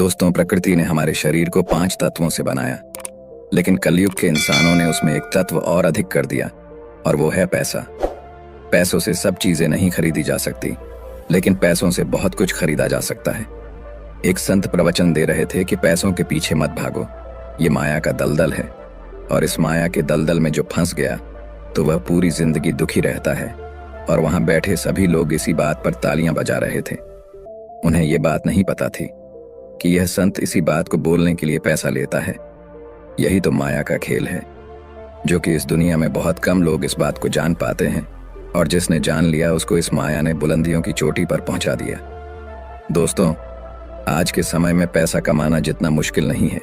दोस्तों, प्रकृति ने हमारे शरीर को 5 तत्वों से बनाया, लेकिन कलयुग के इंसानों ने उसमें एक तत्व और अधिक कर दिया, और वो है पैसा। पैसों से सब चीजें नहीं खरीदी जा सकती, लेकिन पैसों से बहुत कुछ खरीदा जा सकता है। एक संत प्रवचन दे रहे थे कि पैसों के पीछे मत भागो, ये माया का दलदल है, और इस माया के दलदल में जो फंस गया तो वह पूरी जिंदगी दुखी रहता है। और वहां बैठे सभी लोग इसी बात पर तालियां बजा रहे थे। उन्हें ये बात नहीं पता थी कि यह संत इसी बात को बोलने के लिए पैसा लेता है। यही तो माया का खेल है, जो कि इस दुनिया में बहुत कम लोग इस बात को जान पाते हैं, और जिसने जान लिया उसको इस माया ने बुलंदियों की चोटी पर पहुंचा दिया। दोस्तों, आज के समय में पैसा कमाना जितना मुश्किल नहीं है,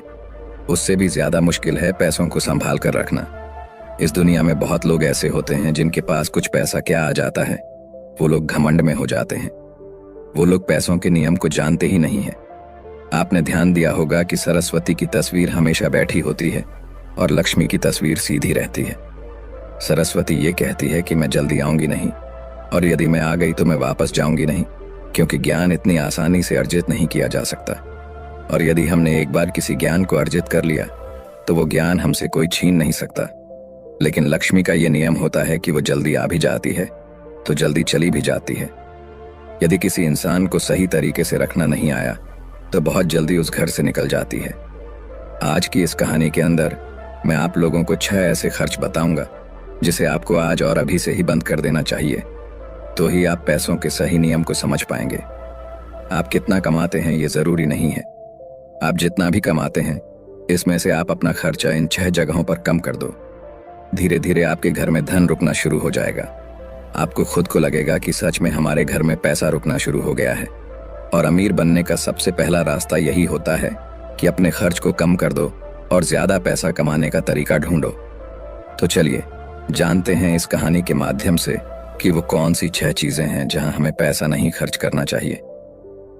उससे भी ज्यादा मुश्किल है पैसों को संभाल कर रखना। इस दुनिया में बहुत लोग ऐसे होते हैं जिनके पास कुछ पैसा क्या आ जाता है, वो लोग घमंड में हो जाते हैं। वो लोग पैसों के नियम को जानते ही नहीं है। आपने ध्यान दिया होगा कि सरस्वती की तस्वीर हमेशा बैठी होती है और लक्ष्मी की तस्वीर सीधी रहती है। सरस्वती ये कहती है कि मैं जल्दी आऊंगी नहीं, और यदि मैं आ गई तो मैं वापस जाऊंगी नहीं, क्योंकि ज्ञान इतनी आसानी से अर्जित नहीं किया जा सकता। और यदि हमने एक बार किसी ज्ञान को अर्जित कर लिया तो वो ज्ञान हमसे कोई छीन नहीं सकता। लेकिन लक्ष्मी का ये नियम होता है कि वो जल्दी आ भी जाती है तो जल्दी चली भी जाती है। यदि किसी इंसान को सही तरीके से रखना नहीं आया तो बहुत जल्दी उस घर से निकल जाती है। आज की इस कहानी के अंदर मैं आप लोगों को 6 ऐसे खर्च बताऊंगा जिसे आपको आज और अभी से ही बंद कर देना चाहिए, तो ही आप पैसों के सही नियम को समझ पाएंगे। आप कितना कमाते हैं ये जरूरी नहीं है। आप जितना भी कमाते हैं, इसमें से आप अपना खर्चा इन 6 जगहों पर कम कर दो। धीरे धीरे आपके घर में धन रुकना शुरू हो जाएगा। आपको खुद को लगेगा कि सच में हमारे घर में पैसा रुकना शुरू हो गया है। और अमीर बनने का सबसे पहला रास्ता यही होता है कि अपने खर्च को कम कर दो और ज्यादा पैसा कमाने का तरीका ढूंढो। तो चलिए जानते हैं इस कहानी के माध्यम से कि वो कौन सी 6 चीजें हैं जहां हमें पैसा नहीं खर्च करना चाहिए।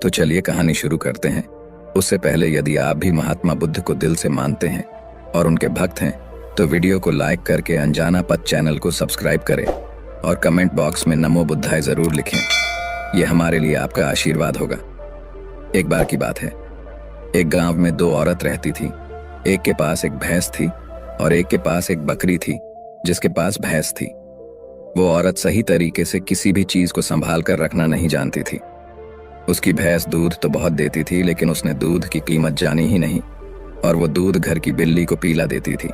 तो चलिए कहानी शुरू करते हैं। उससे पहले यदि आप भी महात्मा बुद्ध को दिल से मानते हैं और उनके भक्त हैं, तो वीडियो को लाइक करके अनजाना पथ चैनल को सब्सक्राइब करें और कमेंट बॉक्स में नमो बुद्धाय जरूर लिखें। यह हमारे लिए आपका आशीर्वाद होगा। एक बार की बात है, एक गांव में 2 औरत रहती थी। एक के पास एक भैंस थी और एक के पास एक बकरी थी जिसके पास भैंस थी। वो औरत सही तरीके से किसी भी चीज को संभाल कर रखना नहीं जानती थी। उसकी भैंस दूध तो बहुत देती थी, लेकिन उसने दूध की कीमत जानी ही नहीं, और वो दूध घर की बिल्ली को पीला देती थी।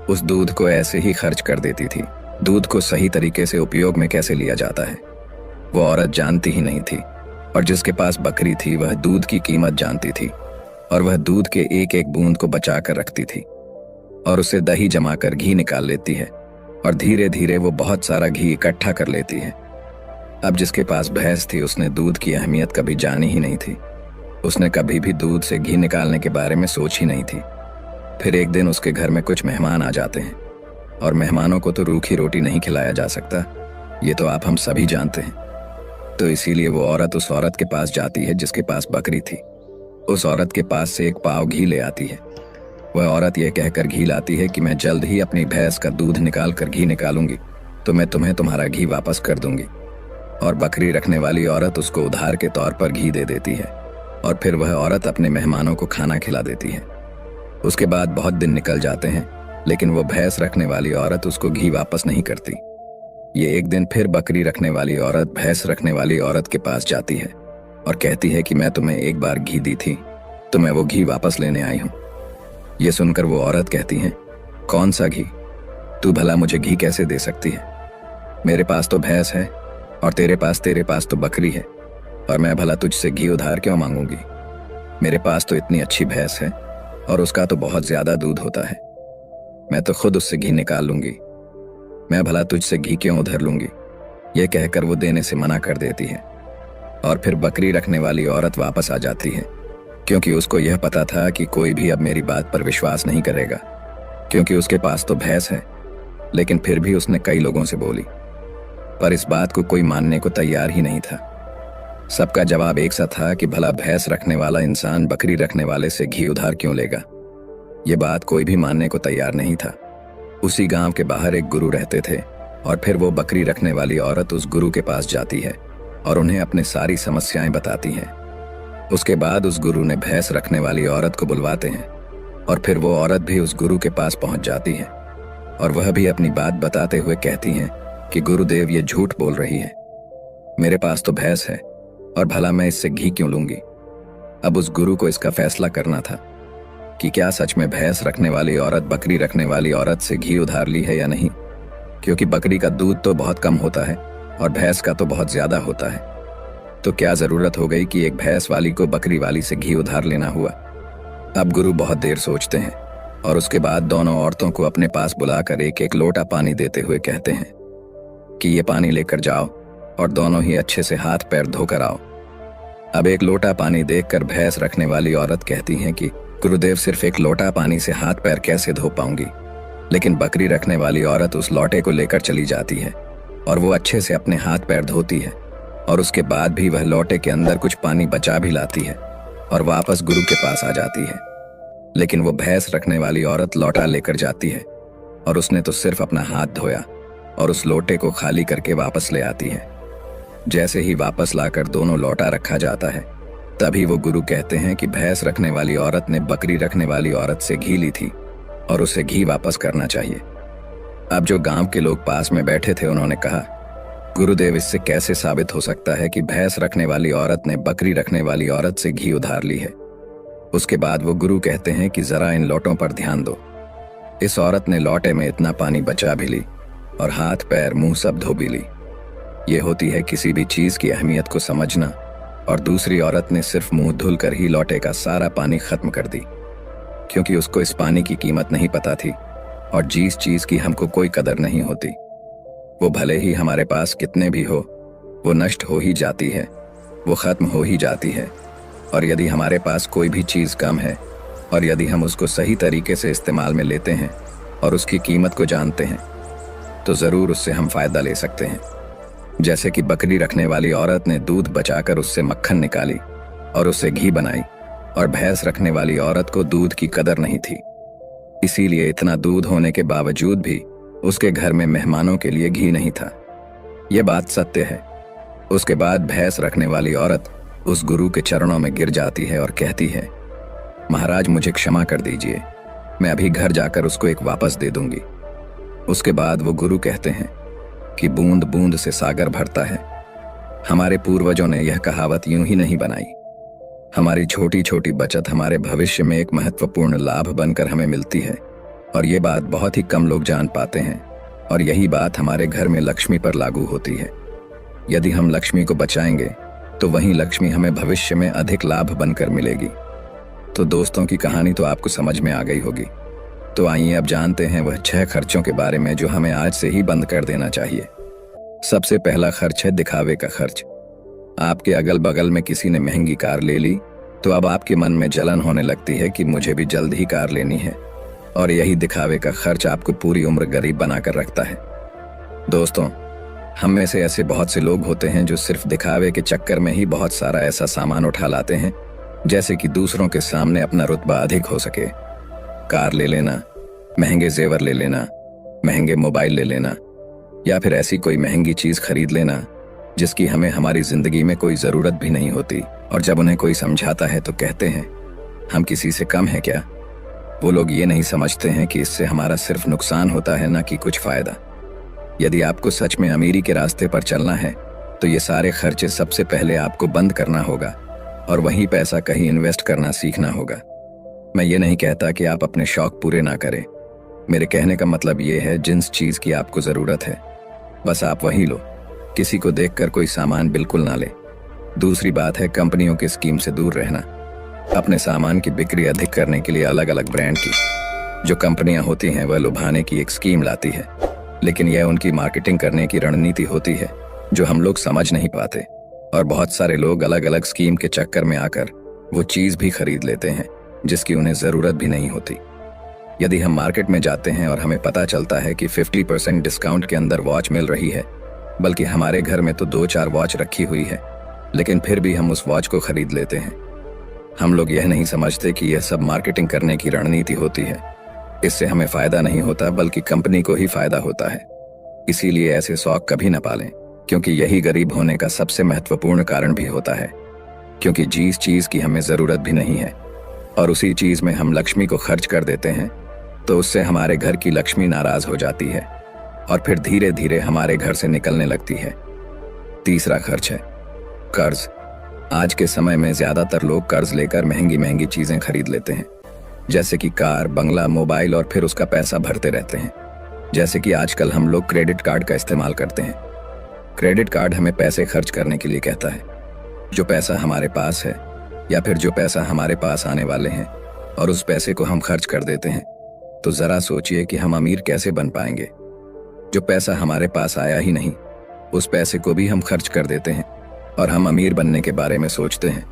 उस दूध को ऐसे ही खर्च कर देती थी। दूध को सही तरीके से उपयोग में कैसे लिया जाता है वो औरत जानती ही नहीं थी। और जिसके पास बकरी थी वह दूध की कीमत जानती थी, और वह दूध के एक एक बूंद को बचा कर रखती थी और उसे दही जमाकर घी निकाल लेती है, और धीरे धीरे वो बहुत सारा घी इकट्ठा कर लेती है। अब जिसके पास भैंस थी उसने दूध की अहमियत कभी जानी ही नहीं थी। उसने कभी भी दूध से घी निकालने के बारे में सोच ही नहीं थी। फिर एक दिन उसके घर में कुछ मेहमान आ जाते हैं, और मेहमानों को तो रूखी रोटी नहीं खिलाया जा सकता, ये तो आप हम सभी जानते हैं। तो इसीलिए वो औरत उस औरत के पास जाती है जिसके पास बकरी थी। उस औरत के पास से एक पाव घी ले आती है। वह औरत यह कहकर घी लाती है कि मैं जल्द ही अपनी भैंस का दूध निकाल कर घी निकालूंगी तो मैं तुम्हें तुम्हारा घी वापस कर दूंगी। और बकरी रखने वाली औरत उसको उधार के तौर पर घी दे देती है, और फिर वह औरत अपने मेहमानों को खाना खिला देती है। उसके बाद बहुत दिन निकल जाते हैं, लेकिन वो भैंस रखने वाली औरत उसको घी वापस नहीं करती। ये एक दिन फिर बकरी रखने वाली औरत भैंस रखने वाली औरत के पास जाती है और कहती है कि मैं तुम्हें एक बार घी दी थी तो मैं वो घी वापस लेने आई हूँ। ये सुनकर वो औरत कहती है, कौन सा घी? तू भला मुझे घी कैसे दे सकती है? मेरे पास तो भैंस है और तेरे पास तो बकरी है, और मैं भला तुझसे घी उधार क्यों मांगूंगी? मेरे पास तो इतनी अच्छी भैंस है और उसका तो बहुत ज्यादा दूध होता है। मैं तो खुद उससे घी निकाल लूंगी, मैं भला तुझसे घी क्यों उधार लूंगी? यह कहकर वो देने से मना कर देती है। और फिर बकरी रखने वाली औरत वापस आ जाती है, क्योंकि उसको यह पता था कि कोई भी अब मेरी बात पर विश्वास नहीं करेगा, क्योंकि उसके पास तो भैंस है। लेकिन फिर भी उसने कई लोगों से बोली, पर इस बात को कोई मानने को तैयार ही नहीं था। सबका जवाब एक सा था कि भला भैंस रखने वाला इंसान बकरी रखने वाले से घी उधार क्यों लेगा। ये बात कोई भी मानने को तैयार नहीं था। उसी गांव के बाहर एक गुरु रहते थे, और फिर वो बकरी रखने वाली औरत उस गुरु के पास जाती है और उन्हें अपनी सारी समस्याएं बताती है। उसके बाद उस गुरु ने भैंस रखने वाली औरत को बुलवाते हैं और फिर वो औरत भी उस गुरु के पास पहुंच जाती है और वह भी अपनी बात बताते हुए कहती हैं कि गुरुदेव ये झूठ बोल रही है, मेरे पास तो भैंस है और भला मैं इससे घी क्यों लूंगी। अब उस गुरु को इसका फैसला करना था कि क्या सच में भैंस रखने वाली औरत बकरी रखने वाली औरत से घी उधार ली है या नहीं, क्योंकि बकरी का दूध तो बहुत कम होता है और भैंस का तो बहुत ज्यादा होता है। तो क्या जरूरत हो गई कि एक भैंस वाली को बकरी वाली से घी उधार लेना हुआ। अब गुरु बहुत देर सोचते हैं और उसके बाद दोनों औरतों को अपने पास बुलाकर एक एक लोटा पानी देते हुए कहते हैं कि ये पानी लेकर जाओ और दोनों ही अच्छे से हाथ पैर धोकर आओ। अब एक लोटा पानी देखकर भैंस रखने वाली औरत कहती है कि गुरुदेव सिर्फ एक लोटा पानी से हाथ पैर कैसे धो पाऊंगी। लेकिन बकरी रखने वाली औरत उस लोटे को लेकर चली जाती है और वो अच्छे से अपने हाथ पैर धोती है और उसके बाद भी वह लोटे के अंदर कुछ पानी बचा भी लाती है और वापस गुरु के पास आ जाती है। लेकिन वो भैंस रखने वाली औरत लोटा लेकर जाती है और उसने तो सिर्फ अपना हाथ धोया और उस लोटे को खाली करके वापस ले आती है। जैसे ही वापस लाकर दोनों लोटा रखा जाता है तभी वो गुरु कहते हैं कि भैंस रखने वाली औरत ने बकरी रखने वाली औरत से घी ली थी और उसे घी वापस करना चाहिए। अब जो गांव के लोग पास में बैठे थे उन्होंने कहा, गुरुदेव इससे कैसे साबित हो सकता है कि भैंस रखने वाली औरत ने बकरी रखने वाली औरत से घी उधार ली है। उसके बाद वो गुरु कहते हैं कि जरा इन लोटों पर ध्यान दो। इस औरत ने लोटे में इतना पानी बचा भी ली और हाथ पैर मुंह सब धो भी ली। ये होती है किसी भी चीज की अहमियत को समझना। और दूसरी औरत ने सिर्फ मुंह धुल कर ही लोटे का सारा पानी खत्म कर दी, क्योंकि उसको इस पानी की कीमत नहीं पता थी और जिस चीज की हमको कोई कदर नहीं होती वो भले ही हमारे पास कितने भी हो वो नष्ट हो ही जाती है, वो खत्म हो ही जाती है। और यदि हमारे पास कोई भी चीज कम है और यदि हम उसको सही तरीके से इस्तेमाल में लेते हैं और उसकी कीमत को जानते हैं तो जरूर उससे हम फायदा ले सकते हैं। जैसे कि बकरी रखने वाली औरत ने दूध बचाकर उससे मक्खन निकाली और उससे घी बनाई और भैंस रखने वाली औरत को दूध की कदर नहीं थी, इसीलिए इतना दूध होने के बावजूद भी उसके घर में मेहमानों के लिए घी नहीं था। यह बात सत्य है। उसके बाद भैंस रखने वाली औरत उस गुरु के चरणों में गिर जाती है और कहती है, महाराज मुझे क्षमा कर दीजिए, मैं अभी घर जाकर उसको एक वापस दे दूंगी। उसके बाद वो गुरु कहते हैं कि बूंद बूंद से सागर भरता है। हमारे पूर्वजों ने यह कहावत यूं ही नहीं बनाई। हमारी छोटी छोटी बचत हमारे भविष्य में एक महत्वपूर्ण लाभ बनकर हमें मिलती है और ये बात बहुत ही कम लोग जान पाते हैं। और यही बात हमारे घर में लक्ष्मी पर लागू होती है। यदि हम लक्ष्मी को बचाएंगे तो वहीं लक्ष्मी हमें भविष्य में अधिक लाभ बनकर मिलेगी। तो दोस्तों की कहानी तो आपको समझ में आ गई होगी। तो आइए अब जानते हैं वह 6 खर्चों के बारे में जो हमें आज से ही बंद कर देना चाहिए। सबसे पहला खर्च है दिखावे का खर्च। आपके अगल बगल में किसी ने महंगी कार ले ली तो अब आपके मन में जलन होने लगती है कि मुझे भी जल्द ही कार लेनी है, और यही दिखावे का खर्च आपको पूरी उम्र गरीब बनाकर रखता है। दोस्तों, हम में से ऐसे बहुत से लोग होते हैं जो सिर्फ दिखावे के चक्कर में ही बहुत सारा ऐसा सामान उठा लाते हैं जैसे कि दूसरों के सामने अपना रुतबा अधिक हो सके। कार ले लेना, महंगे जेवर ले लेना, महंगे मोबाइल ले लेना या फिर ऐसी कोई महंगी चीज खरीद लेना जिसकी हमें हमारी जिंदगी में कोई जरूरत भी नहीं होती। और जब उन्हें कोई समझाता है तो कहते हैं हम किसी से कम है क्या। वो लोग ये नहीं समझते हैं कि इससे हमारा सिर्फ नुकसान होता है, ना कि कुछ फायदा। यदि आपको सच में अमीरी के रास्ते पर चलना है तो ये सारे खर्चे सबसे पहले आपको बंद करना होगा और वही पैसा कहीं इन्वेस्ट करना सीखना होगा। मैं ये नहीं कहता कि आप अपने शौक पूरे ना करें। मेरे कहने का मतलब ये है जिस चीज की आपको जरूरत है बस आप वही लो। किसी को देखकर कोई सामान बिल्कुल ना ले। दूसरी बात है कंपनियों की स्कीम से दूर रहना। अपने सामान की बिक्री अधिक करने के लिए अलग अलग ब्रांड की जो कंपनियां होती हैं वह लुभाने की एक स्कीम लाती है, लेकिन यह उनकी मार्केटिंग करने की रणनीति होती है जो हम लोग समझ नहीं पाते। और बहुत सारे लोग अलग अलग स्कीम के चक्कर में आकर वो चीज भी खरीद लेते हैं जिसकी उन्हें जरूरत भी नहीं होती। यदि हम मार्केट में जाते हैं और हमें पता चलता है कि 50% डिस्काउंट के अंदर वॉच मिल रही है, बल्कि हमारे घर में तो 2-4 वॉच रखी हुई है, लेकिन फिर भी हम उस वॉच को खरीद लेते हैं। हम लोग यह नहीं समझते कि यह सब मार्केटिंग करने की रणनीति होती है। इससे हमें फायदा नहीं होता बल्कि कंपनी को ही फायदा होता है। इसीलिए ऐसे शौक कभी न पालें, क्योंकि यही गरीब होने का सबसे महत्वपूर्ण कारण भी होता है। क्योंकि जिस चीज की हमें जरूरत भी नहीं है और उसी चीज में हम लक्ष्मी को खर्च कर देते हैं, तो उससे हमारे घर की लक्ष्मी नाराज हो जाती है और फिर धीरे धीरे हमारे घर से निकलने लगती है। तीसरा खर्च है कर्ज। आज के समय में ज्यादातर लोग कर्ज लेकर महंगी महंगी चीजें खरीद लेते हैं, जैसे कि कार, बंगला, मोबाइल, और फिर उसका पैसा भरते रहते हैं। जैसे कि आजकल हम लोग क्रेडिट कार्ड का इस्तेमाल करते हैं। क्रेडिट कार्ड हमें पैसे खर्च करने के लिए कहता है। जो पैसा हमारे पास है या फिर जो पैसा हमारे पास आने वाले हैं और उस पैसे को हम खर्च कर देते हैं, तो जरा सोचिए कि हम अमीर कैसे बन पाएंगे। जो पैसा हमारे पास आया ही नहीं, उस पैसे को भी हम खर्च कर देते हैं और हम अमीर बनने के बारे में सोचते हैं,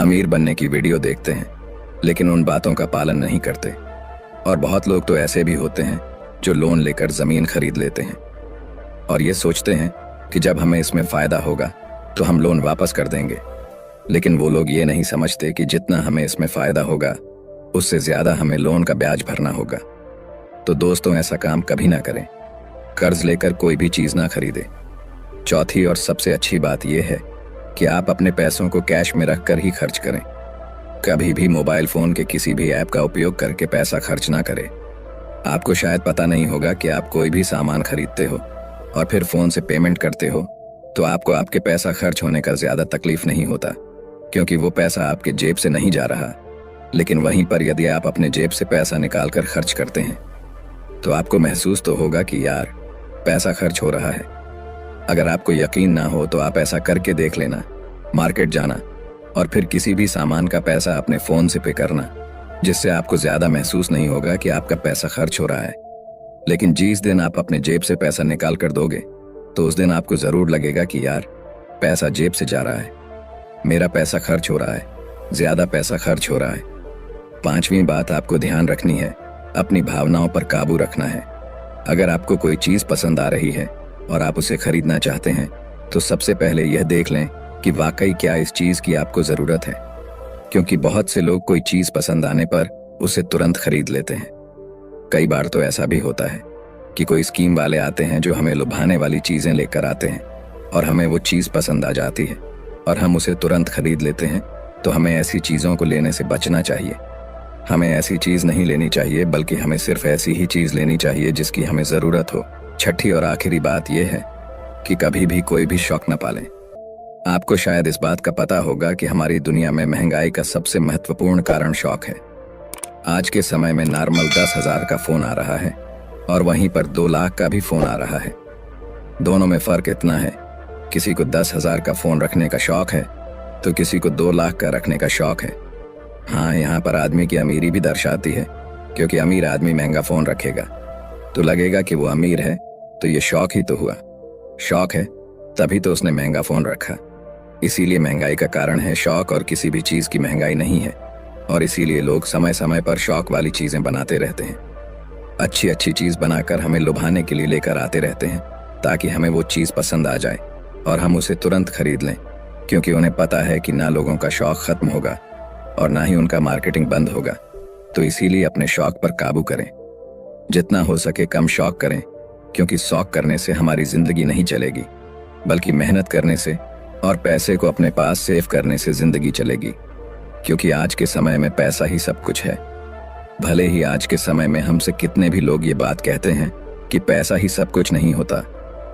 अमीर बनने की वीडियो देखते हैं, लेकिन उन बातों का पालन नहीं करते। और बहुत लोग तो ऐसे भी होते हैं जो लोन लेकर जमीन खरीद लेते हैं और ये सोचते हैं कि जब हमें इसमें फायदा होगा तो हम लोन वापस कर देंगे। लेकिन वो लोग ये नहीं समझते कि जितना हमें इसमें फायदा होगा उससे ज्यादा हमें लोन का ब्याज भरना होगा। तो दोस्तों, ऐसा काम कभी ना करें। कर्ज लेकर कोई भी चीज ना खरीदे। चौथी और सबसे अच्छी बात यह है कि आप अपने पैसों को कैश में रखकर ही खर्च करें। कभी भी मोबाइल फोन के किसी भी ऐप का उपयोग करके पैसा खर्च ना करें। आपको शायद पता नहीं होगा कि आप कोई भी सामान खरीदते हो और फिर फोन से पेमेंट करते हो, तो आपको आपके पैसा खर्च होने का ज्यादा तकलीफ नहीं होता, क्योंकि वो पैसा आपके जेब से नहीं जा रहा। लेकिन वहीं पर यदि आप अपने जेब से पैसा निकाल कर खर्च करते हैं, तो आपको महसूस तो होगा कि यार पैसा खर्च हो रहा है। अगर आपको यकीन ना हो तो आप ऐसा करके देख लेना। मार्केट जाना और फिर किसी भी सामान का पैसा अपने फोन से पे करना, जिससे आपको ज्यादा महसूस नहीं होगा कि आपका पैसा खर्च हो रहा है। लेकिन जिस दिन आप अपने जेब से पैसा निकाल कर दोगे, तो उस दिन आपको जरूर लगेगा कि यार पैसा जेब से जा रहा है, मेरा पैसा खर्च हो रहा है, ज्यादा पैसा खर्च हो रहा है। पांचवी बात आपको ध्यान रखनी है, अपनी भावनाओं पर काबू रखना है। अगर आपको कोई चीज पसंद आ रही है और आप उसे खरीदना चाहते हैं, तो सबसे पहले यह देख लें कि वाकई क्या इस चीज की आपको जरूरत है, क्योंकि बहुत से लोग कोई चीज पसंद आने पर उसे तुरंत खरीद लेते हैं। कई बार तो ऐसा भी होता है कि कोई स्कीम वाले आते हैं जो हमें लुभाने वाली चीजें लेकर आते हैं और हमें वो चीज पसंद आ जाती है और हम उसे तुरंत खरीद लेते हैं। तो हमें ऐसी चीजों को लेने से बचना चाहिए। हमें ऐसी चीज नहीं लेनी चाहिए, बल्कि हमें सिर्फ ऐसी ही चीज लेनी चाहिए जिसकी हमें जरूरत हो। छठी और आखिरी बात यह है कि कभी भी कोई भी शौक न पालें। आपको शायद इस बात का पता होगा कि हमारी दुनिया में महंगाई का सबसे महत्वपूर्ण कारण शौक है। आज के समय में नॉर्मल 10,000 का फोन आ रहा है और वहीं पर 2 लाख का भी फोन आ रहा है। दोनों में फर्क इतना है, किसी को 10,000 का फोन रखने का शौक है तो किसी को 2 लाख का रखने का शौक है। हाँ, यहाँ पर आदमी की अमीरी भी दर्शाती है, क्योंकि अमीर आदमी महंगा फोन रखेगा तो लगेगा कि वो अमीर है, तो ये शौक ही तो हुआ। शौक है तभी तो उसने महंगा फोन रखा। इसीलिए महंगाई का कारण है शौक, और किसी भी चीज की महंगाई नहीं है। और इसीलिए लोग समय समय पर शौक वाली चीजें बनाते रहते हैं। अच्छी अच्छी चीज बनाकर हमें लुभाने के लिए लेकर आते रहते हैं, ताकि हमें वो चीज पसंद आ जाए और हम उसे तुरंत खरीद लें, क्योंकि उन्हें पता है कि ना लोगों का शौक खत्म होगा और ना ही उनका मार्केटिंग बंद होगा। तो इसीलिए अपने शौक पर काबू करें। जितना हो सके कम शौक करें, क्योंकि शौक करने से हमारी जिंदगी नहीं चलेगी, बल्कि मेहनत करने से और पैसे को अपने पास सेव करने से जिंदगी चलेगी। क्योंकि आज के समय में पैसा ही सब कुछ है। भले ही आज के समय में हमसे कितने भी लोग ये बात कहते हैं कि पैसा ही सब कुछ नहीं होता,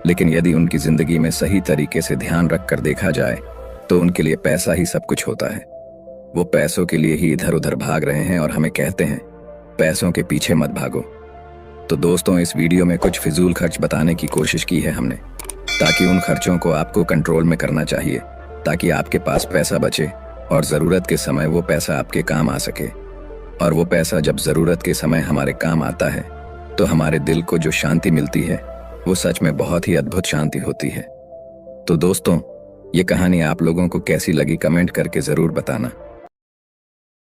लेकिन यदि उनकी जिंदगी में सही तरीके से ध्यान रख कर देखा जाए तो उनके लिए पैसा ही सब कुछ होता है। वो पैसों के लिए ही इधर उधर भाग रहे हैं और हमें कहते हैं पैसों के पीछे मत भागो। तो दोस्तों, इस वीडियो में कुछ फिजूल खर्च बताने की कोशिश की है हमने, ताकि उन खर्चों को आपको कंट्रोल में करना चाहिए, ताकि आपके पास पैसा बचे और ज़रूरत के समय वो पैसा आपके काम आ सके। और वो पैसा जब ज़रूरत के समय हमारे काम आता है तो हमारे दिल को जो शांति मिलती है वो सच में बहुत ही अद्भुत शांति होती है। तो दोस्तों, ये कहानी आप लोगों को कैसी लगी कमेंट करके ज़रूर बताना।